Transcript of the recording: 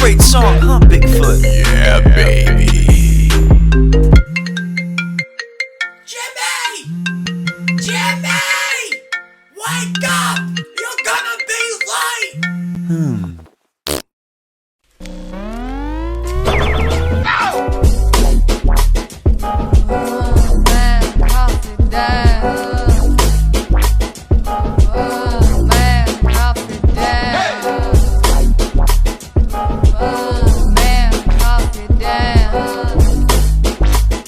Great song, huh, Bigfoot? Yeah, baby. Jimmy! Jimmy! Wake up!